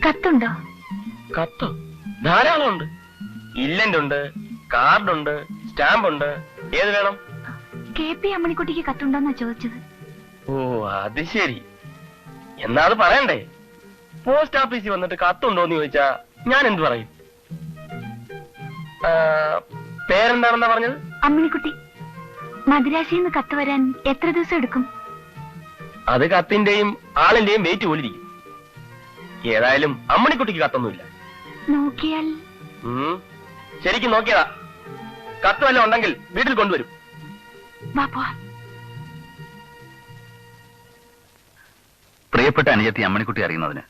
കത്തുണ്ടോ? കത്തോ? ധാരാളം ഉണ്ട്. ഇല്ലന്റ് ഉണ്ട്, കാർഡുണ്ട്, സ്റ്റാമ്പ് ഉണ്ട്. ഏത് വേണം? KP അമ്മണിക്കുട്ടിക്ക് കത്തുണ്ടോന്നാ ചോദിച്ചത്. ഓ അത് ശരി. എന്നാ അത് പറയണ്ടേ? പോസ്റ്റ് ഓഫീസിൽ വന്നിട്ട് കത്തുണ്ടോന്ന് ചോദിച്ചാ ഞാൻ എന്ത് പറയും? പേരെന്താണെന്നാ പറഞ്ഞത്? അമ്മണിക്കുട്ടി. മദിരാശിന്ന് കത്ത് വരാൻ എത്ര ദിവസം എടുക്കും? അത് കത്തിന്റെയും ആളിന്റെയും വെയിറ്റ് പോലിരിക്കും. ഏതായാലും അമ്മണിക്കുട്ടിക്ക് കത്തൊന്നുമില്ല. നോക്കിയാൽ? ശരിക്കും നോക്കിയതാ. കത്ത് വല്ലതും ഉണ്ടെങ്കിൽ വീട്ടിൽ കൊണ്ടുവരും. പ്രിയപ്പെട്ട അനുജത്തി അമ്മണിക്കുട്ടി അറിയുന്നതിന്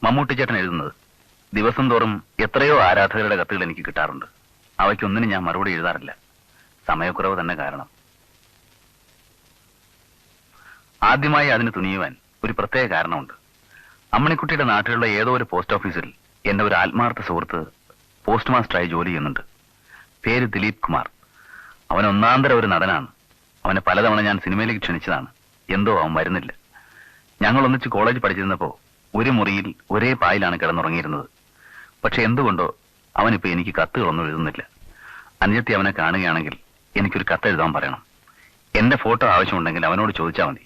മമ്മൂട്ടി ചേട്ടൻ എഴുതുന്നത് ദിവസം തോറും എത്രയോ ആരാധകരുടെ കത്തുകൾ എനിക്ക് കിട്ടാറുണ്ട്. അവയ്ക്കൊന്നിനും ഞാൻ മറുപടി എഴുതാറില്ല. സമയക്കുറവ് തന്നെ കാരണം. ആദ്യമായി അതിന് തുനിയുവാൻ ഒരു പ്രത്യേക കാരണമുണ്ട്. അമ്മണിക്കുട്ടിയുടെ നാട്ടിലുള്ള ഏതോ ഒരു പോസ്റ്റ് ഓഫീസിൽ എന്റെ ഒരു ആത്മാർത്ഥ സുഹൃത്ത് പോസ്റ്റ് മാസ്റ്ററായി ജോലി ചെയ്യുന്നുണ്ട്. പേര് ദിലീപ് കുമാർ. അവൻ ഒന്നാന്തര ഒരു നടനാണ്. അവനെ പലതവണ ഞാൻ സിനിമയിലേക്ക് ക്ഷണിച്ചതാണ്. എന്തോ അവൻ വരുന്നില്ല. ഞങ്ങൾ ഒന്നിച്ച് കോളേജ് പഠിച്ചിരുന്നപ്പോ ഒരു മുറിയിൽ ഒരേ പായിലാണ് കിടന്നുറങ്ങിയിരുന്നത്. പക്ഷെ എന്തുകൊണ്ടോ അവനിപ്പോ എനിക്ക് കത്തുകളൊന്നും എഴുതുന്നില്ല. അനുജത്തി അവനെ കാണുകയാണെങ്കിൽ എനിക്കൊരു കത്തെഴുതാൻ പറയണം. എന്റെ ഫോട്ടോ ആവശ്യമുണ്ടെങ്കിൽ അവനോട് ചോദിച്ചാൽ മതി.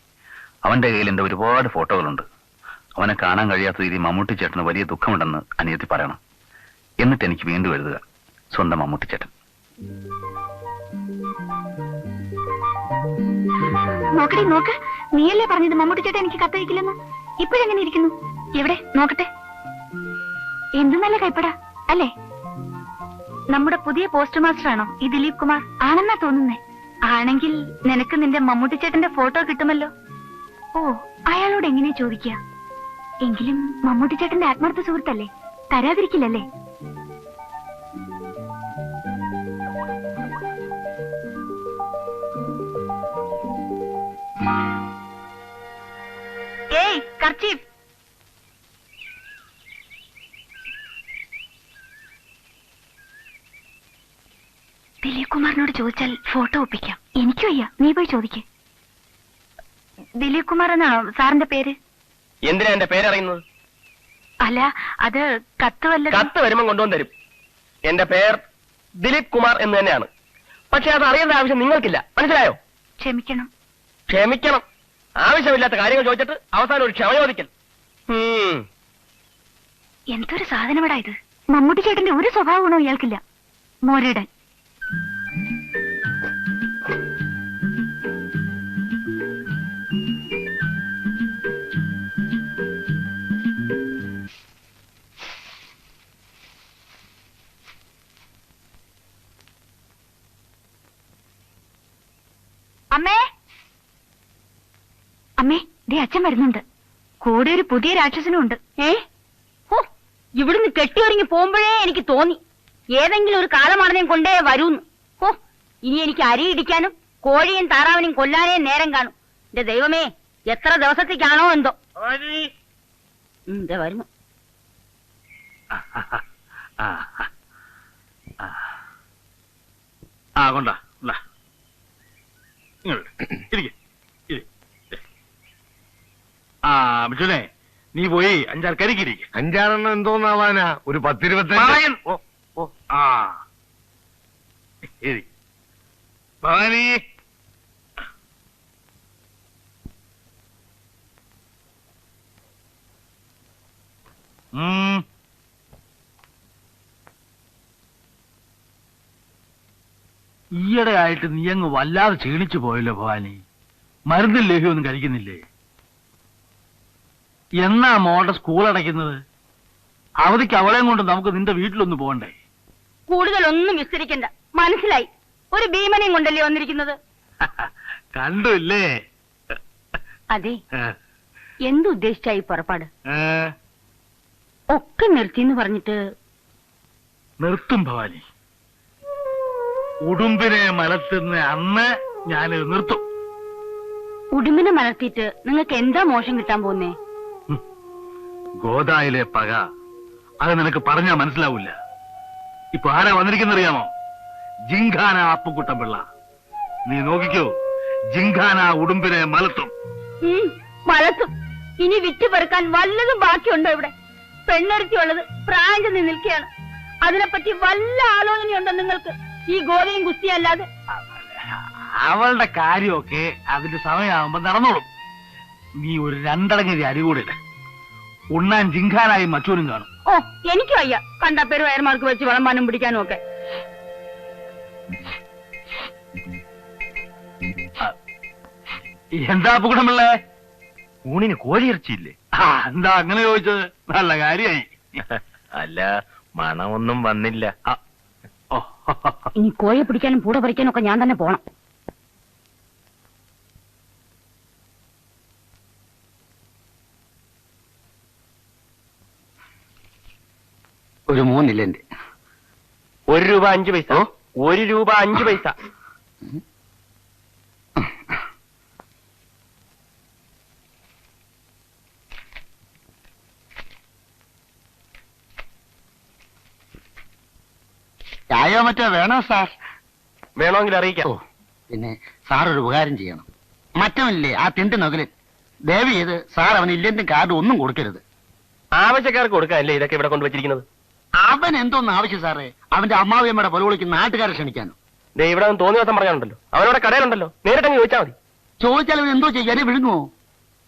അവന്റെ കയ്യിൽ എന്റെ ഒരുപാട് ഫോട്ടോകളുണ്ട്. അവനെ കാണാൻ കഴിയാത്ത രീതി മമ്മൂട്ടി ചേട്ടന് വലിയ ദുഃഖമുണ്ടെന്ന് അനുജത്തി പറയണം. എന്നിട്ട് എനിക്ക് വീണ്ടും എഴുതുക. സ്വന്തം മമ്മൂട്ടി ചേട്ടൻ. നോക്കടി നോക്ക്. നീയല്ലേ പറഞ്ഞത് മമ്മൂട്ടി ചേട്ടൻ എനിക്ക് കത്തയക്കില്ലെന്ന്? ഇപ്പോഴെങ്ങനെ ഇരിക്കുന്നു? എവിടെ നോക്കട്ടെ. എന്ത് നല്ല കൈപ്പട അല്ലേ? നമ്മുടെ പുതിയ പോസ്റ്റ് മാസ്റ്റർ ആണോ ഈ ദിലീപ് കുമാർ? ആണെന്നാ തോന്നുന്നേ. ആണെങ്കിൽ നിനക്ക് നിന്റെ മമ്മൂട്ടി ചേട്ടന്റെ ഫോട്ടോ കിട്ടുമല്ലോ. ഓ, അയാളോട് എങ്ങനെ ചോദിക്കുക? എങ്കിലും മമ്മൂട്ടി ചേട്ടന്റെ ആത്മാർത്ഥ സുഹൃത്തല്ലേ, തരാതിരിക്കില്ലല്ലേ? ഏയ് കർച്ചീഫ്. ദിലീപ് കുമാറിനോട് ചോദിച്ചാൽ ഫോട്ടോ ഒപ്പിക്കാം. എനിക്കും വയ്യ, നീ പോയി ചോദിക്കേ. ദിലീപ് കുമാർ എന്നാണോ സാറിന്റെ പേര്? എന്തിനാ എന്റെ പേരറിയുന്നത്? അല്ല, അത് കത്ത് വല്ല. കത്ത് വരുമ്പോ കൊണ്ടുവന്ന് തരും. എന്റെ പേർ ദിലീപ് കുമാർ എന്ന് തന്നെയാണ്. പക്ഷെ അത് അറിയേണ്ട ആവശ്യം നിങ്ങൾക്കില്ല. മനസ്സിലായോ? ക്ഷമിക്കണം. ക്ഷമിക്കണം. ആവശ്യമില്ലാത്ത കാര്യങ്ങൾ ചോദിച്ചിട്ട് അവസാനം ഒരു ക്ഷമ ചോദിക്കൽ. എന്തൊരു സാധനമാടാ ഇത്. മമ്മൂട്ടി ചേട്ടന്റെ ഒരു സ്വഭാവ ഗുണവും ഇയാൾക്കില്ല. മോരിടാൻ. അമ്മേ, അമ്മേ, ദേ അച്ഛൻ വരുന്നുണ്ട്. കൂടെ ഒരു പുതിയ രാക്ഷസനും ഉണ്ട്. ഇവിടുന്ന് കെട്ടിയൊരുങ്ങി പോകുമ്പോഴേ എനിക്ക് തോന്നി ഏതെങ്കിലും ഒരു കാലമാണെന്നും കൊണ്ടേ വരൂന്ന്. ഇനി എനിക്ക് അരി ഇടിക്കാനും കോഴിയും താറാവിനെയും കൊല്ലാനേ നേരം കാണും. എന്റെ ദൈവമേ, എത്ര ദിവസത്തേക്കാണോ എന്തോ. വരുന്നു. കൊണ്ടാ മിഥുനെ, നീ പോയി 5-6 കരിക്കിരിക്കും. 5-6 എന്തോന്നാവാനാ? ഒരു 10-25. ഭവാനി, ഈയിടെ ആയിട്ട് നീ അങ്ങ് വല്ലാതെ ക്ഷീണിച്ചു പോയല്ലോ ഭവാനി. മരുന്നും ലേഹ്യമൊന്നും കഴിക്കുന്നില്ലേ? എന്നാ മോളുടെ സ്കൂൾ അടയ്ക്കുന്നത്? അവധിക്ക് അവളെയും കൊണ്ട് നമുക്ക് നിന്റെ വീട്ടിലൊന്ന് പോകണ്ടേ? കൂടുതലൊന്നും വിസ്തരിക്കണ്ട, മനസ്സിലായി. ഒരു ഭീമനെയും കൊണ്ടല്ലേ വന്നിരിക്കുന്നത്. കണ്ടില്ലേ? അതെ, എന്തുദ്ദേശിച്ചായി പുറപ്പാട്? ഒക്കെ നിർത്തിന്ന് പറഞ്ഞിട്ട്. നിർത്തും ഭവാനി. ഉടുമ്പിനെ മലത്തുന്ന അന്ന് ഞാനിത് നിർത്തും. ഉടുമ്പിനെ മലർത്തിയിട്ട് നിങ്ങൾക്ക് എന്താ മോശം കിട്ടാൻ പോകുന്നേ? ഗോദായിലെ പക. അത് നിനക്ക് പറഞ്ഞാ മനസ്സിലാവൂല. ഇപ്പൊ ആരാ വന്നിരിക്കുന്നറിയാമോ? ജിങ്കാന അപ്പുക്കുട്ടൻ പിള്ള. നീ നോക്കിക്കോ, ജിങ്കാന ഉടുമ്പിനെ മലത്തും. മലത്തും. ഇനി വിറ്റ് പെറുക്കാൻ വല്ലതും ബാക്കിയുണ്ടോ ഇവിടെ? പെണ്ണൊരുത്തിയുള്ളത് പ്രായം ചെന്ന് നിൽക്കുകയാണ്. അതിനെപ്പറ്റി വല്ല ആലോചനയുണ്ടോ നിങ്ങൾക്ക്? ഈ ഗോതയും കുസ്തിയും അല്ലാതെ. അവളുടെ കാര്യമൊക്കെ അതിന്റെ സമയമാകുമ്പോ നടന്നോളും. നീ ഒരു രണ്ടടങ്ങി അരി കൂടെ ഉണ്ണാൻ ജിങ്കാനായി മറ്റോനും കാണും. ഓ, എനിക്ക് വയ്യ കണ്ട പേര് വയർമാർക്ക് വെച്ച് വിളമ്പാനും പിടിക്കാനും ഒക്കെ. എന്താ അപകടമുള്ളേ? ഊണിന് കോഴിയിറച്ചിയില്ലേ? എന്താ അങ്ങനെ ചോദിച്ചത്? നല്ല കാര്യമായി. അല്ല, മണമൊന്നും വന്നില്ല. ഓ, ഇനി കോഴി പിടിക്കാനും പൂട പറിക്കാനും ഒക്കെ ഞാൻ തന്നെ പോണം. ഒരു 3 ഇല്ലെന്റെ. 1 രൂപ 5 പൈസ. 1 രൂപ 5 പൈസ. ചായോ മറ്റോ വേണോ സാർ? വേണമെങ്കിൽ അറിയിക്കാം. പിന്നെ സാർ ഒരു ഉപകാരം ചെയ്യണം. മറ്റവനില്ലേ ആ തിണ്ടി നകലൻ, ദയവ് ചെയ്ത് സാർ അവന് ഇല്ലെന്റെ കാർഡ് ഒന്നും കൊടുക്കരുത്. ആവശ്യക്കാർക്ക് കൊടുക്കാനല്ലേ ഇതൊക്കെ ഇവിടെ കൊണ്ടുവച്ചിരിക്കുന്നത്? അവൻ എന്തോന്ന് ആവശ്യം സാറേ? അവന്റെ അമ്മാവിയമ്മയുടെ പൊലവിളിക്ക് നാട്ടുകാരെ ക്ഷണിക്കാനോ? ദേ ഇവിടെ അവൻ തോന്നിയ ദിവസം പറഞ്ഞാലുണ്ടല്ലോ, അവനോടെ കടയിലുണ്ടല്ലോ, നേരിട്ടങ്ങ് ചോദിച്ചാൽ മതി. ചോദിച്ചാൽ അവൻ എന്തോ ചെയ്യാൻ വിഴുങ്ങുമോ?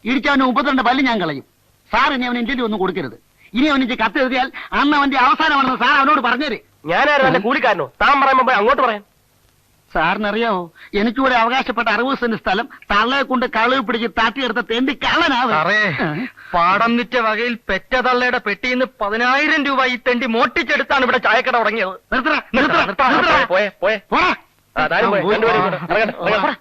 ഇടിച്ചവന് 32 പല്ല് ഞാൻ കളയും. സാർ ഇനി അവൻ ഇന്ത്യയിൽ ഒന്നും കൊടുക്കരുത്. ഇനി അവൻ എനിക്ക് കത്ത് എഴുതിയാൽ അന്ന് അവന്റെ അവസാനമാണെന്ന് സാർ അവനോട് പറഞ്ഞേര്. ഞാനായിരുന്നു എന്റെ കൂലിക്കാരനോ? താൻ പറയുമ്പോ പോയി അങ്ങോട്ട് പറയാം. സാറിനറിയാവോ, എനിക്കൂടെ അവകാശപ്പെട്ട 60 സെന്റ് സ്ഥലം തള്ളയെ കൊണ്ട് കളവ് പിടിച്ച് താട്ടിയെടുത്ത തെണ്ടി കള്ളനാവ്. പാടം വിറ്റ വകയിൽ പെറ്റ തള്ളയുടെ പെട്ടിന്ന് 10,000 രൂപ ഈ തെണ്ടി മോട്ടിച്ചെടുത്താണ് ഇവിടെ ചായക്കട തുടങ്ങിയത്. പോയെ പോയെ പോടാ. താനും പോയെ. രണ്ടുപേരും ഇങ്ങോട്ട്. ഇറങ്ങട്ടെ, ഇറങ്ങട്ടെ.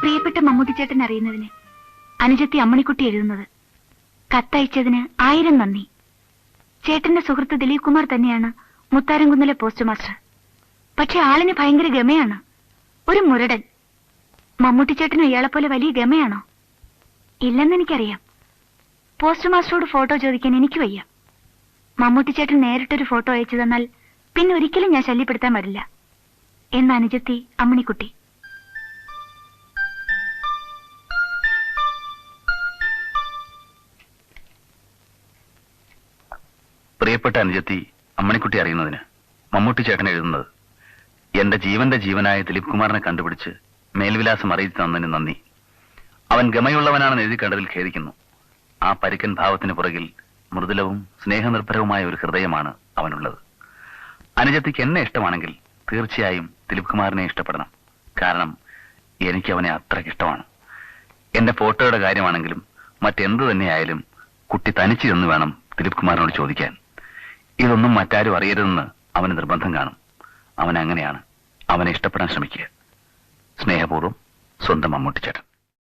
പ്രിയപ്പെട്ട മമ്മൂട്ടിച്ചേട്ടൻ അറിയുന്നതിന് അനുജത്തി അമ്മണിക്കുട്ടി എഴുതുന്നത്. കത്തയച്ചതിന് 1000 നന്ദി. ചേട്ടന്റെ സുഹൃത്ത് ദിലീപ് കുമാർ തന്നെയാണ് മുത്താരംകുന്നിലെ പോസ്റ്റ് മാസ്റ്റർ. പക്ഷെ ആളിന് ഭയങ്കര ഗമയാണ്. ഒരു മുരടൻ. മമ്മൂട്ടിച്ചേട്ടനും ഇയാളെപ്പോലെ വലിയ ഗമയാണോ? ഇല്ലെന്നെനിക്കറിയാം. പോസ്റ്റ് മാസ്റ്ററോട് ഫോട്ടോ ചോദിക്കാൻ എനിക്ക് വയ്യ. മമ്മൂട്ടിച്ചേട്ടൻ നേരിട്ടൊരു ഫോട്ടോ അയച്ചു തന്നാൽ പിന്നെ ഒരിക്കലും ഞാൻ ശല്യപ്പെടുത്താൻ വരില്ല. എന്ന് അനുജത്തി അമ്മണിക്കുട്ടി. പ്രിയപ്പെട്ട അനുജത്തി അമ്മണിക്കുട്ടി അറിയുന്നതിന് മമ്മൂട്ടി ചേട്ടൻ എഴുതുന്നത്. എന്റെ ജീവന്റെ ജീവനായ ദിലീപ് കുമാറിനെ കണ്ടുപിടിച്ച് മേൽവിലാസം അറിയിച്ചു തന്നതിന് നന്ദി. അവൻ ഗമയുള്ളവനാണെന്ന് എഴുതി കണ്ടതിൽ ഖേദിക്കുന്നു. ആ പരുക്കൻ ഭാവത്തിന് പുറകിൽ മൃദുലവും സ്നേഹനിർഭരവുമായ ഒരു ഹൃദയമാണ് അവനുള്ളത്. അനുജത്തിക്ക് എന്നെ ഇഷ്ടമാണെങ്കിൽ തീർച്ചയായും ദിലീപ് കുമാറിനെ ഇഷ്ടപ്പെടണം. കാരണം എനിക്ക് അവനെ അത്രയ്ക്ക് ഇഷ്ടമാണ്. എന്റെ ഫോട്ടോയുടെ കാര്യമാണെങ്കിലും മറ്റെന്തു തന്നെയായാലും കുട്ടി തനിച്ചു എന്ന് വേണം ദിലീപ് കുമാറിനോട് ചോദിക്കാൻ. ഇതൊന്നും മറ്റാരും അറിയരുതെന്ന് അവന് നിർബന്ധം കാണും. അവൻ അങ്ങനെയാണ്. അവനെ ഇഷ്ടപ്പെടാൻ ശ്രമിക്കുക. സ്നേഹപൂർവ്വം, സ്വന്തം മമ്മൂട്ടിച്ചേട്ടൻ.